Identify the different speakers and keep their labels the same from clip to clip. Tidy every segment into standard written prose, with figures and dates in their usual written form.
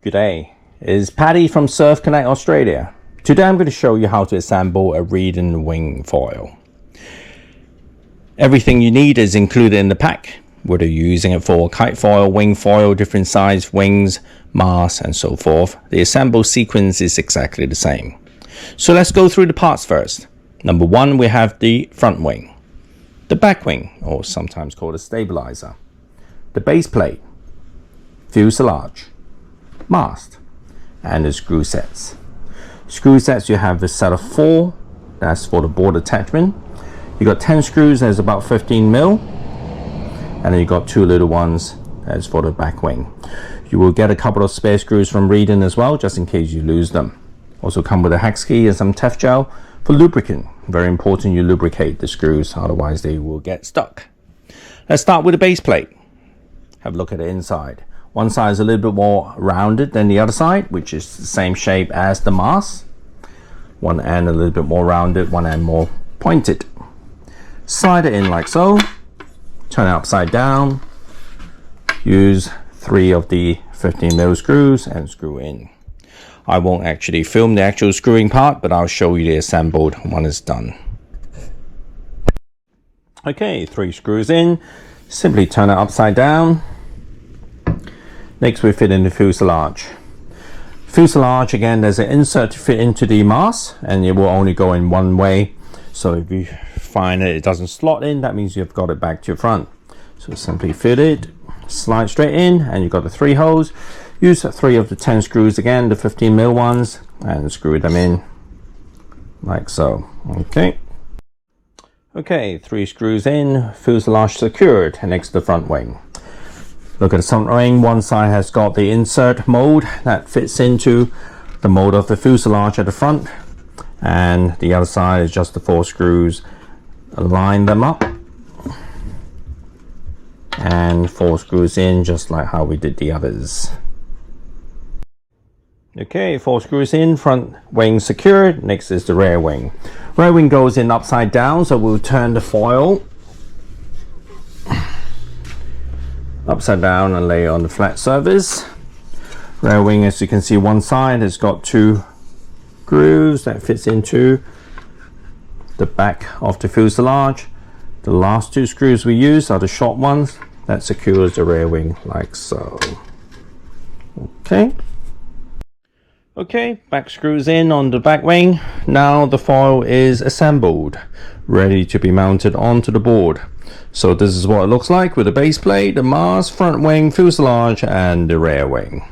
Speaker 1: Good day, it's Paddy from Surf Connect Australia. Today I'm going to show you how to assemble a Reedin wing foil. Everything you need is included in the pack, whether you're using it for kite foil, wing foil, different size wings, masts and so forth. The assemble sequence is exactly the same. So let's go through the parts first. Number one, we have the front wing, the back wing, or sometimes called a stabilizer, the base plate, fuselage, mast, and the screw sets. Screw sets, you have a set of 4, that's for the board attachment. You got 10 screws, that's about 15 mil, and then you got 2 little ones, that's for the back wing. You will get a couple of spare screws from Reedin as well, just in case you lose them. Also come with a hex key and some Tef gel for lubricant. Very important you lubricate the screws, otherwise they will get stuck. Let's start with the base plate. Have a look at the inside. One side is a little bit more rounded than the other side, which is the same shape as the mast. One end a little bit more rounded, one end more pointed. Slide it in like so. Turn it upside down. Use 3 of the 15 mil screws and screw in. I won't actually film the actual screwing part, but I'll show you the assembled when it's done. Okay, 3 screws in. Simply turn it upside down. Next we fit in the fuselage. Fuselage, again, there's an insert to fit into the mast and it will only go in one way. So if you find that it doesn't slot in, that means you've got it back to your front. So simply fit it, slide straight in, and you've got the 3 holes. Use 3 of the 10 screws again, the 15 mil ones, and screw them in like so. Okay, 3 screws in, fuselage secured next to the front wing. Look at the front wing, one side has got the insert mold that fits into the mold of the fuselage at the front, and the other side is just the 4 screws. Line them up and 4 screws in, just like how we did the others. Okay, 4 screws in, front wing secured. Next is the rear wing. Rear wing goes in upside down, so we'll turn the foil upside down and lay it on the flat surface. Rear wing, as you can see, one side has got 2 grooves that fits into the back of the fuselage. The last 2 screws we use are the short ones that secures the rear wing like so. Okay, back screws in on the back wing. Now the foil is assembled, ready to be mounted onto the board. So this is what it looks like with the base plate, the mast, front wing, fuselage and the rear wing.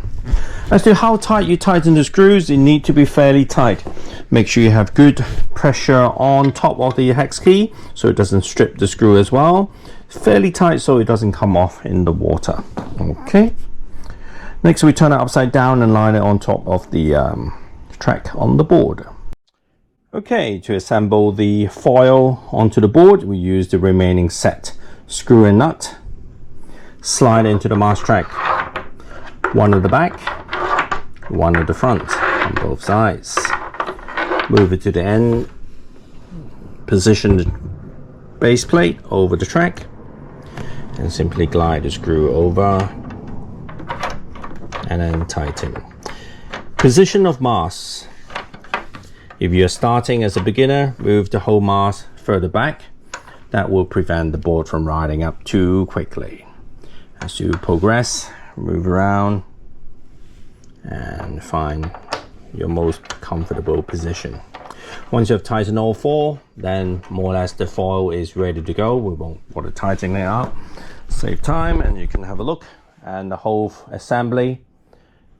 Speaker 1: As to how tight you tighten the screws, they need to be fairly tight. Make sure you have good pressure on top of the hex key so it doesn't strip the screw as well. Fairly tight so it doesn't come off in the water. Okay. Next we turn it upside down and line it on top of the track on the board. Okay, to assemble the foil onto the board, we use the remaining set. Screw and nut, slide into the mast track. One at the back, one at the front on both sides. Move it to the end, position the base plate over the track, and simply glide the screw over and then tighten. Position of mast. If you're starting as a beginner, move the whole mast further back. That will prevent the board from riding up too quickly. As you progress, move around and find your most comfortable position. Once you have tightened all 4, then more or less the foil is ready to go. We won't bother tightening it up. Save time, and you can have a look. And the whole assembly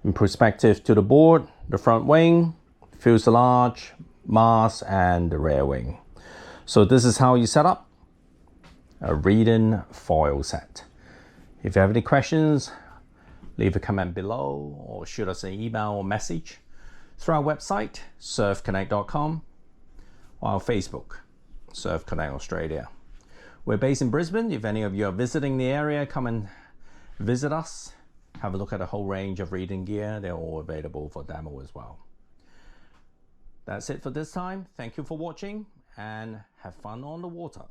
Speaker 1: in perspective to the board, the front wing, fuselage, mast and the rear wing. So this is how you set up a Reedin foil set. If you have any questions, leave a comment below or shoot us an email or message through our website surfconnect.com or our Facebook Surf Connect Australia. We're based in Brisbane. If any of you are visiting the area, come and visit us. Have a look at a whole range of Reedin gear. They're all available for demo as well. That's it for this time. Thank you for watching and have fun on the water.